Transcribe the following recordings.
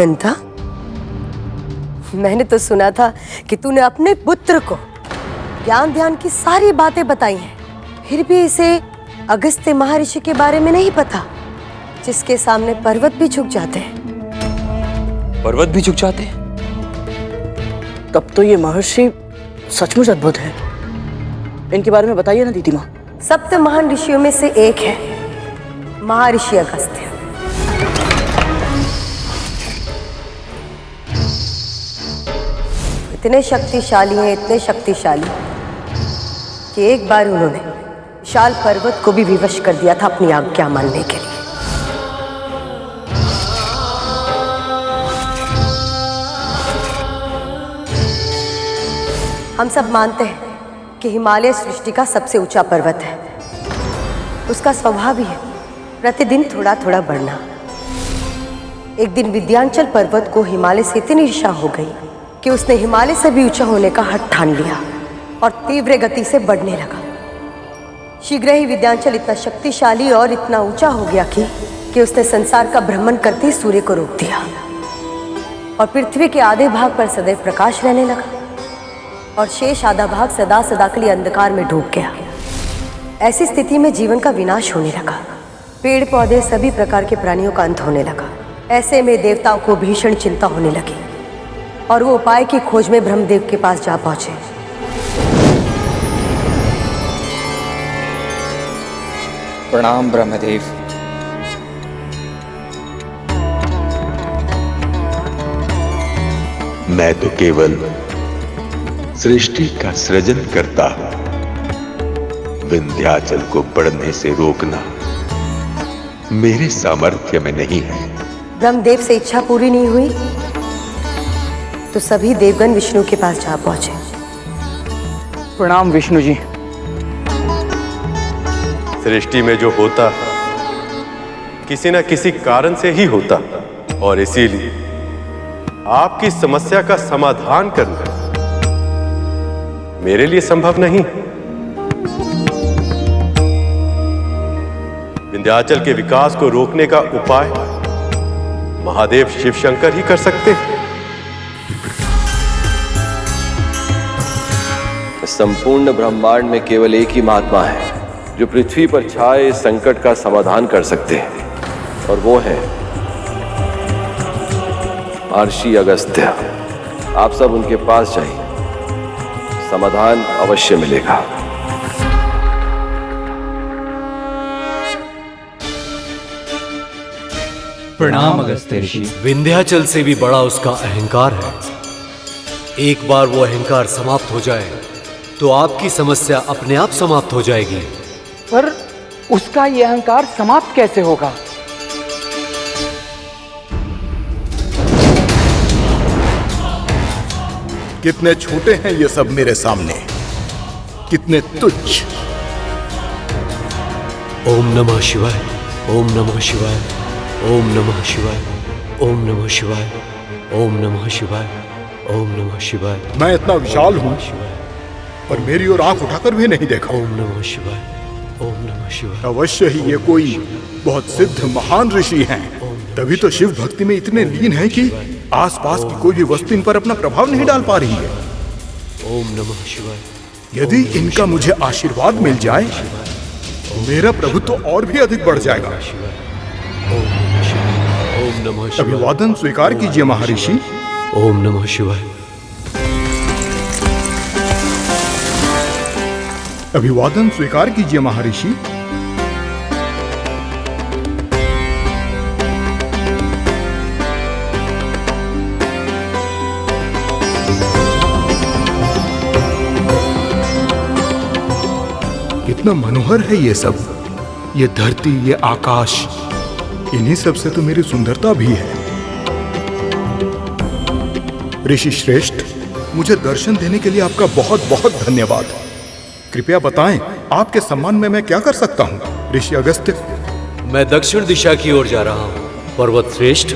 विंता, मैंने तो सुना था कि तूने अपने पुत्र को ज्ञान ध्यान की सारी बातें बताई हैं, फिर भी इसे अगस्त्य महर्षि के बारे में नहीं पता, जिसके सामने पर्वत भी झुक जाते हैं। पर्वत भी झुक जाते हैं? तब तो ये महर्षि सचमुच अद्भुत है। इनके बारे में बताइए ना दीदी माँ। सप्त महान ऋषियों में से एक है महर्षि अगस्त्य। इतने शक्तिशाली हैं, इतने शक्तिशाली कि एक बार उन्होंने विशाल पर्वत को भी विवश कर दिया था अपनी आज्ञा मानने के लिए। हम सब मानते हैं कि हिमालय सृष्टि का सबसे ऊंचा पर्वत है। उसका स्वभाव ही है प्रतिदिन थोड़ा थोड़ा बढ़ना। एक दिन विंध्याचल पर्वत को हिमालय से इतनी ईर्ष्या हो गई कि उसने हिमालय से भी ऊंचा होने का हठ ठान लिया और तीव्र गति से बढ़ने लगा। शीघ्र ही विंध्याचल इतना शक्तिशाली और इतना ऊंचा हो गया कि उसने संसार का भ्रमण करते ही सूर्य को रोक दिया और पृथ्वी के आधे भाग पर सदैव प्रकाश रहने लगा और शेष आधा भाग सदा सदा के लिए अंधकार में डूब गया। ऐसी स्थिति में जीवन का विनाश होने लगा। पेड़ पौधे सभी प्रकार के प्राणियों का अंत होने लगा। ऐसे में देवताओं को भीषण चिंता होने लगी और वो उपाय की खोज में ब्रह्मदेव के पास जा पहुंचे। प्रणाम ब्रह्मदेव। मैं तो केवल सृष्टि का सृजन करता हूं। विंध्याचल को बढ़ने से रोकना मेरे सामर्थ्य में नहीं है। ब्रह्मदेव से इच्छा पूरी नहीं हुई तो सभी देवगण विष्णु के पास जा पहुंचे। प्रणाम विष्णु जी। सृष्टि में जो होता किसी न किसी कारण से ही होता और इसीलिए आपकी समस्या का समाधान करना मेरे लिए संभव नहीं। विंध्याचल के विकास को रोकने का उपाय महादेव शिव शंकर ही कर सकते हैं। संपूर्ण ब्रह्मांड में केवल एक ही महात्मा है जो पृथ्वी पर छाए इस संकट का समाधान कर सकते हैं और वो है महर्षि अगस्त्य। आप सब उनके पास जाइए, समाधान अवश्य मिलेगा। प्रणाम अगस्त्य ऋषि। विंध्याचल से भी बड़ा उसका अहंकार है। एक बार वो अहंकार समाप्त हो जाए तो आपकी समस्या अपने आप समाप्त हो जाएगी। पर उसका ये अहंकार समाप्त कैसे होगा? कितने छोटे हैं ये सब मेरे सामने, कितने तुच्छ। ओम नमः शिवाय, ओम नमः शिवाय, ओम नमः शिवाय, ओम नमः शिवाय, ओम नमः शिवाय, ओम नमः शिवाय। मैं इतना विशाल हूं पर मेरी ओर आंख उठाकर भी नहीं देखा। ओम नमः शिवाय, ओम नमः शिवाय। अवश्य ही ये कोई बहुत सिद्ध महान ऋषि हैं। तभी तो शिव भक्ति में इतने लीन हैं कि आसपास की कोई भी वस्तु इन पर अपना प्रभाव नहीं डाल पा रही है। ओम नमः शिवाय। यदि इनका मुझे आशीर्वाद मिल जाए तो मेरा प्रभुत्व तो और भी अधिक बढ़ जाएगा। ओम नमः शिवाय। अभिवादन स्वीकार कीजिए महर्षि। ओम नमः शिवाय। अभिवादन स्वीकार कीजिए महर्षि। कितना मनोहर है ये सब, ये धरती, ये आकाश। इन्हीं सब से तो मेरी सुंदरता भी है। ऋषि श्रेष्ठ, मुझे दर्शन देने के लिए आपका बहुत बहुत धन्यवाद। कृपया बताएं, आपके सम्मान में मैं क्या कर सकता हूं? ऋषि अगस्त्य। मैं दक्षिण दिशा की ओर जा रहा हूं। पर्वत श्रेष्ठ,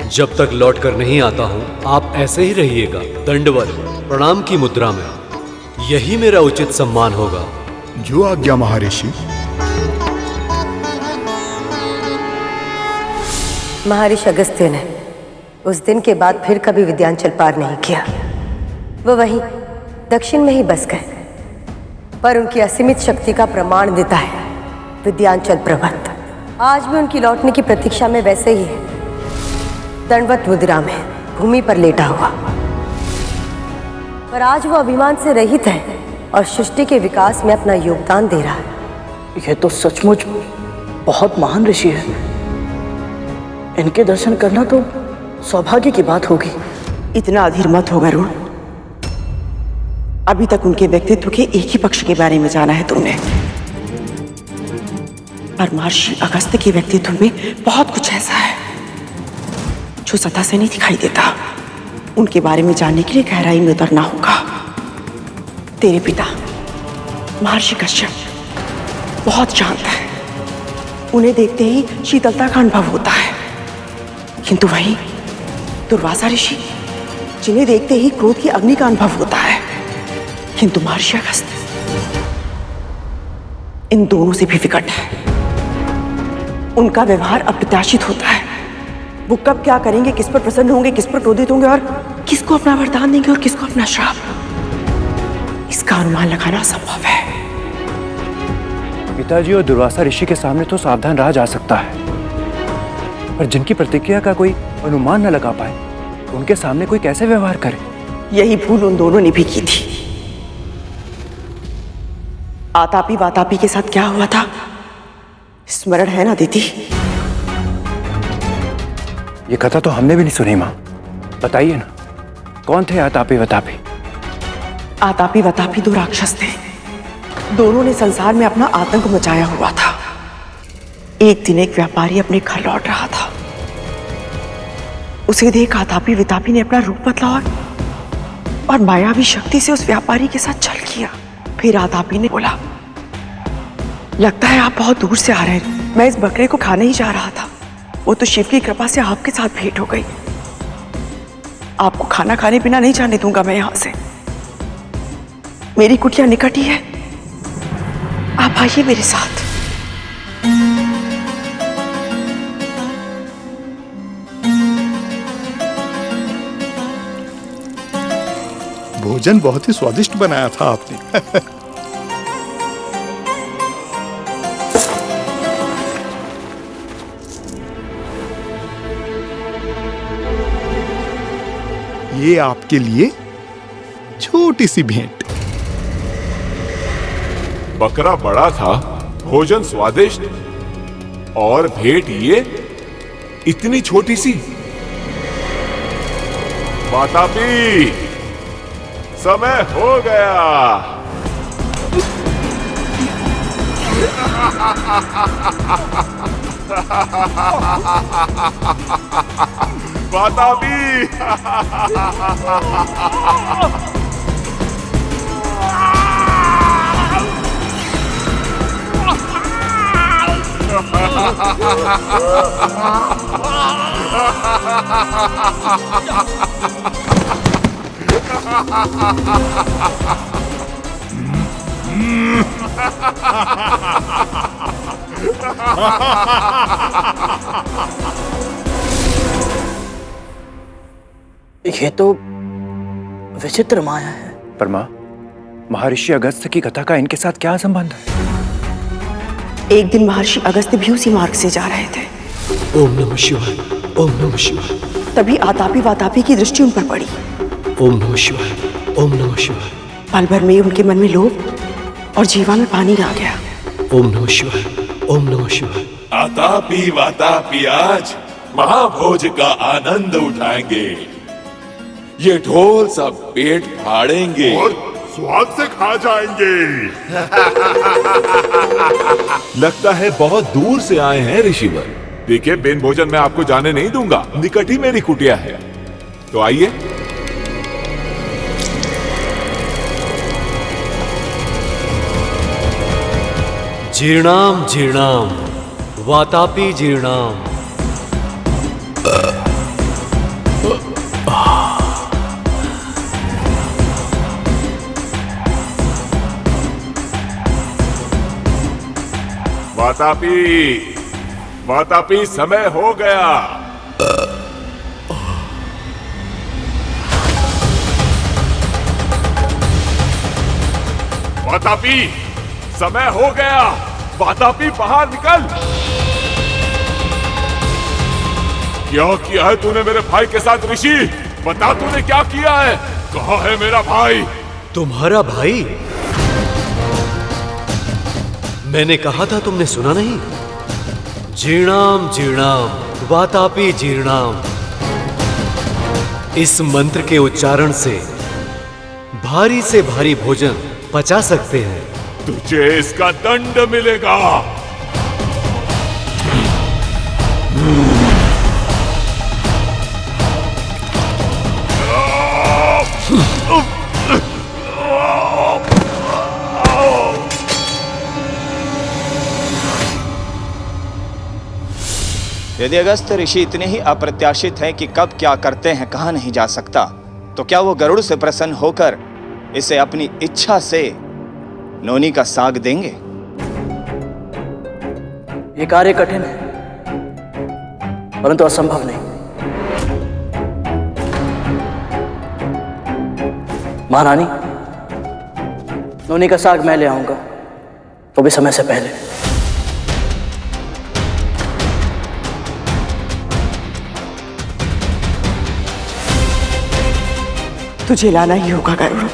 जब तक लौट कर नहीं आता हूं आप ऐसे ही रहिएगा, दंडवत प्रणाम की मुद्रा में। यही मेरा उचित सम्मान होगा। जो आज्ञा महर्षि। महर्षि अगस्त्य ने उस दिन के बाद फिर कभी विद्यांचल पार नहीं किया। वो वहीं दक्षिण में ही बस गए। पर उनकी असीमित शक्ति का प्रमाण देता है विद्यांचल पर्वत आज भी उनकी लौटने की प्रतीक्षा में वैसे ही है, दंडवत मुद्रा में भूमि पर लेटा हुआ। पर आज वो अभिमान से रहित है और सृष्टि के विकास में अपना योगदान दे रहा है। यह तो सचमुच बहुत महान ऋषि है। इनके दर्शन करना तो सौभाग्य की बात होगी। इतना अधीर मत हो गरुड़। अभी तक उनके व्यक्तित्व के एक ही पक्ष के बारे में जाना है तुमने, पर महर्षि अगस्त्य के व्यक्तित्व में बहुत कुछ ऐसा है जो सतह से नहीं दिखाई देता। उनके बारे में जानने के लिए गहराई में उतरना होगा। तेरे पिता महर्षि कश्यप बहुत शांत है। उन्हें देखते ही शीतलता का अनुभव होता है, किंतु वही दुर्वासा ऋषि, जिन्हें देखते ही क्रोध की अग्नि का अनुभव होता है, किंतु महर्षि अगस्त्य इन दोनों से भी विकट है। उनका व्यवहार अप्रत्याशित होता है। वो कब क्या करेंगे, किस पर प्रसन्न होंगे, किस पर क्रोधित होंगे और किसको अपना वरदान देंगे और किसको अपना श्राप, इसका अनुमान लगाना असंभव है। पिताजी और दुर्वासा ऋषि के सामने तो सावधान रहा जा सकता है, पर जिनकी प्रतिक्रिया का कोई अनुमान न लगा पाए, उनके सामने कोई कैसे व्यवहार करे? यही भूल उन दोनों ने भी की थी। आतापी वातापी के साथ क्या हुआ था, स्मरण है ना दीदी? ये कथा तो हमने भी नहीं सुनी माँ, बताइए ना, कौन थे आतापी वतापी? आतापी वतापी दो राक्षस थे। दोनों ने संसार में अपना आतंक मचाया हुआ था। एक दिन एक व्यापारी अपने घर लौट रहा था। उसे देख आतापी वितापी ने अपना रूप बदला और मायावी शक्ति से उस व्यापारी के साथ छल किया। फिर आतापी ने बोला, लगता है आप बहुत दूर से आ रहे हैं। मैं इस बकरे को खाने ही जा रहा था, वो तो शिव की कृपा से आपके साथ भेंट हो गई। आपको खाना खाने बिना नहीं जाने दूंगा मैं यहां से। मेरी कुटिया निकट ही है, आप आइए मेरे साथ। भोजन बहुत ही स्वादिष्ट बनाया था आपने। ये आपके लिए छोटी सी भेंट। बकरा बड़ा था, भोजन स्वादिष्ट, और भेंट ये इतनी छोटी सी। वातापी, समय हो गया। वातापी, ये तो विचित्र माया है। पर माँ, महर्षि अगस्त्य की कथा का इनके साथ क्या संबंध है? एक दिन महर्षि अगस्त्य भी उसी मार्ग से जा रहे थे। ओम नमः शिवाय, ओम नमः शिवाय। तभी आतापी वातापी की दृष्टि उन पर पड़ी। ओम नमः शिवाय, ओम नमः शिवाय। पल भर में उनके मन में लोभ और जीवा में पानी आ गया। ओम नमः शिवाय, ओम नमः शिवाय। आतापी वातापी आज महाभोज का आनंद उठाएंगे। ये ढोल सब पेट फाड़ेंगे और स्वाद से खा जाएंगे। लगता है बहुत दूर से आए हैं ऋषिवर। देखिए, बिन भोजन मैं आपको जाने नहीं दूंगा। निकट ही मेरी कुटिया है, तो आइए। जीर्णाम जीर्णाम वातापी जीर्णाम। वातापी, वातापी, समय हो गया। वातापी, समय हो गया। वातापी बाहर निकल। क्या किया है तूने मेरे भाई के साथ ऋषि? बता तूने क्या किया है? कहाँ है मेरा भाई? तुम्हारा भाई? मैंने कहा था, तुमने सुना नहीं? जीर्णाम जीर्णाम वातापी जीर्णाम। इस मंत्र के उच्चारण से भारी से भारी भोजन पचा सकते हैं। तुझे इसका दंड मिलेगा। यदि अगस्त ऋषि इतने ही अप्रत्याशित हैं कि कब क्या करते हैं कहा नहीं जा सकता, तो क्या वो गरुड़ से प्रसन्न होकर इसे अपनी इच्छा से नोनी का साग देंगे? ये कार्य कठिन है, परंतु असंभव नहीं। महारानी, नोनी का साग मैं ले आऊंगा, वो भी समय से पहले। तुझे लाना ही होगा गरुड़।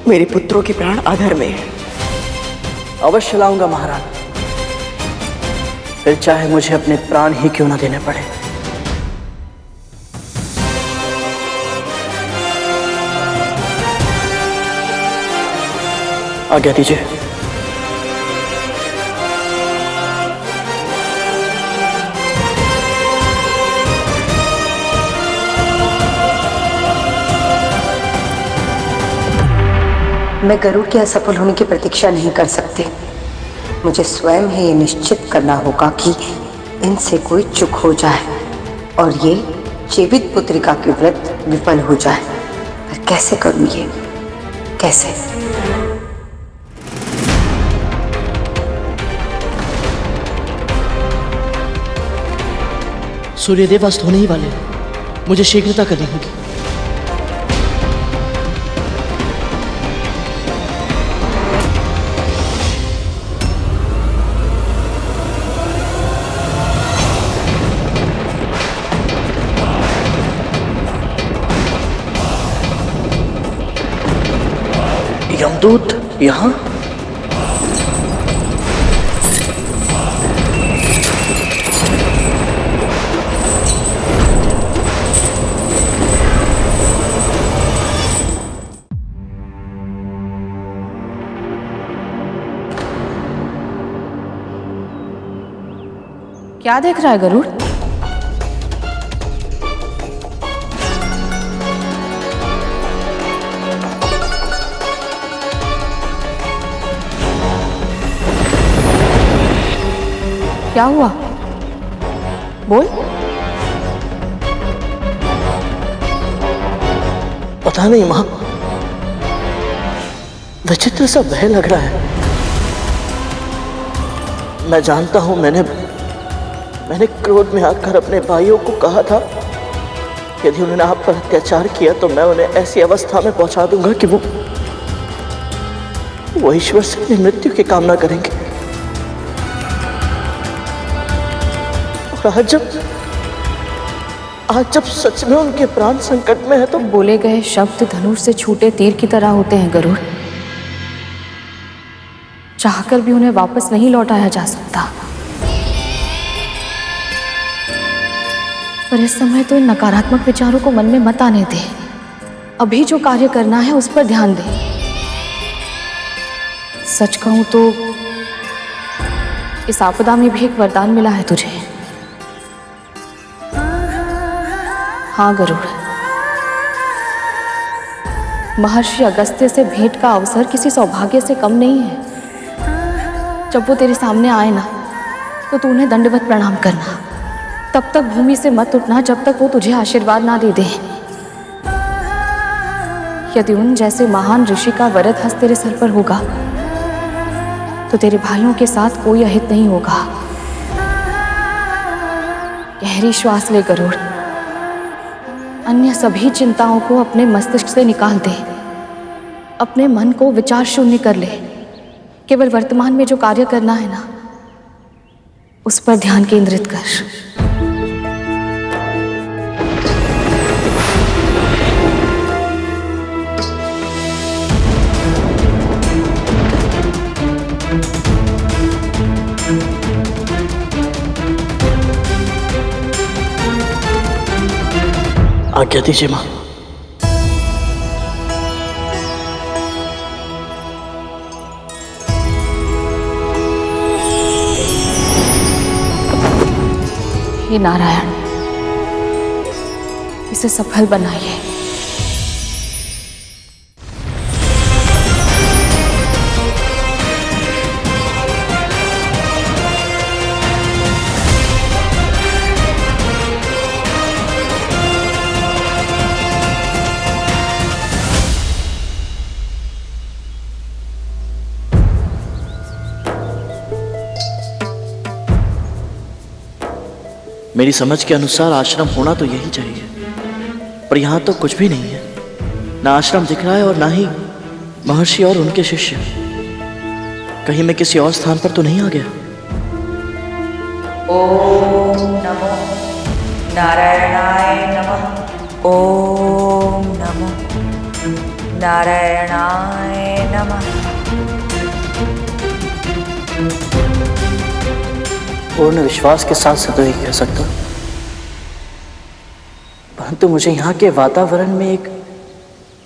मेरे पुत्रों के प्राण अधर में है। अवश्य लाऊंगा महाराज, फिर चाहे मुझे अपने प्राण ही क्यों ना देने पड़े। आज्ञा दीजिए। मैं गरुड़ के असफल होने की प्रतीक्षा नहीं कर सकती। मुझे स्वयं ही ये निश्चित करना होगा कि इनसे कोई चूक हो जाए और ये जीवित पुत्रिका के व्रत विफल हो जाए। पर कैसे करूं ये? कैसे? सूर्यदेव अस्त होने ही वाले हैं। मुझे शीघ्रता करनी होगी। यमदूत यहाँ? क्या देख रहा है गरुड़? क्या हुआ? बोल। पता नहीं मां, विचित्र सा भय लग रहा है। मैं जानता हूं मैंने क्रोध में आकर अपने भाइयों को कहा था, यदि उन्होंने आप पर अत्याचार किया तो मैं उन्हें ऐसी अवस्था में पहुंचा दूंगा कि वो ईश्वर से अपनी मृत्यु की कामना करेंगे। और आज जब सच में उनके प्राण संकट में है तो बोले गए शब्द धनुष से छूटे तीर की तरह होते हैं गरुड़। चाहकर भी उन्हें वापस नहीं लौटाया जा सकता। पर इस समय तो इन नकारात्मक विचारों को मन में मत आने दे। अभी जो कार्य करना है उस पर ध्यान दे। सच कहूं तो इस आपदा में भी एक वरदान मिला है तुझे। हाँ गरुड़, महर्षि अगस्त्य से भेंट का अवसर किसी सौभाग्य से कम नहीं है। जब वो तेरे सामने आए ना, तो तू उन्हें दंडवत प्रणाम करना। तब तक भूमि से मत उठना जब तक वो तुझे आशीर्वाद ना दे दे। यदि उन जैसे महान ऋषि का वरद हस्त तेरे सर पर होगा तो तेरे भाइयों के साथ कोई अहित नहीं होगा। गहरी श्वास ले गरुड़, अन्य सभी चिंताओं को अपने मस्तिष्क से निकाल दे। अपने मन को विचार शून्य कर ले। केवल वर्तमान में जो कार्य करना है ना, उस पर ध्यान केंद्रित कर। आज्ञा दीजिए मां। हे नारायण, इसे सफल बनाइए। मेरी समझ के अनुसार आश्रम होना तो यही चाहिए, पर यहां तो कुछ भी नहीं है। ना आश्रम दिख रहा है और ना ही महर्षि और उनके शिष्य। कहीं मैं किसी और स्थान पर तो नहीं आ गया? ओम नमो नारायणाय नमः। ओम नमो नारायणाय नमः। पूर्ण विश्वास के साथ से तो यही कह सकता, परंतु मुझे यहाँ के वातावरण में एक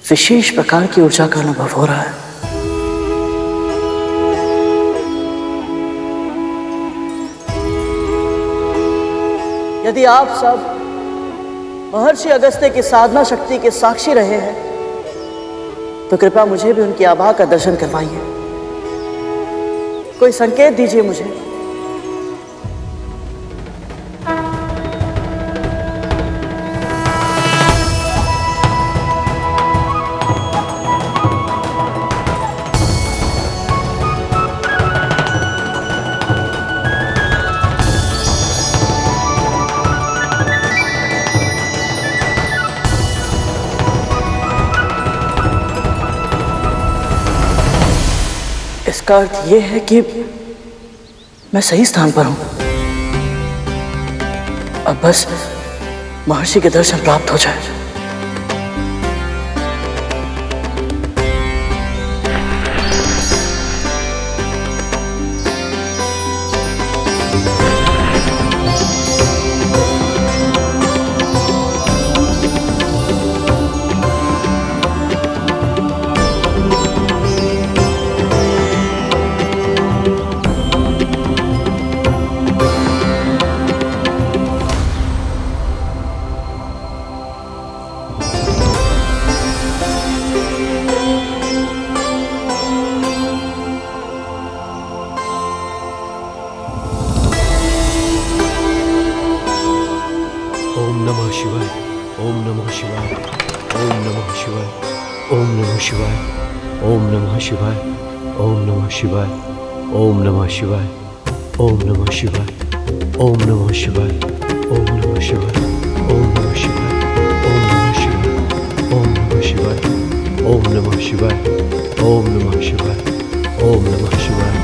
विशेष प्रकार की ऊर्जा का अनुभव हो रहा है। यदि आप सब महर्षि अगस्त्य की साधना शक्ति के साक्षी रहे हैं, तो कृपया मुझे भी उनकी आभा का दर्शन करवाइए। कोई संकेत दीजिए मुझे। इसका अर्थ यह है कि मैं सही स्थान पर हूं। अब बस महर्षि के दर्शन प्राप्त हो जाए। ओम नमः शिवाय। ओम नमः शिवाय। ओम नमः शिवाय। ओम नमः शिवाय। ओम नमः शिवाय। ओम नमः शिवाय। ओम नमः शिवाय। ओम नमः शिवाय। ओम नमः शिवाय। ओम नमः शिवाय। ओम नमः शिवाय। ओम नमः शिवाय। ओम नमः शिवाय। ओम नमः शिवाय। ओम नमः शिवाय। ओम नमः शिवाय।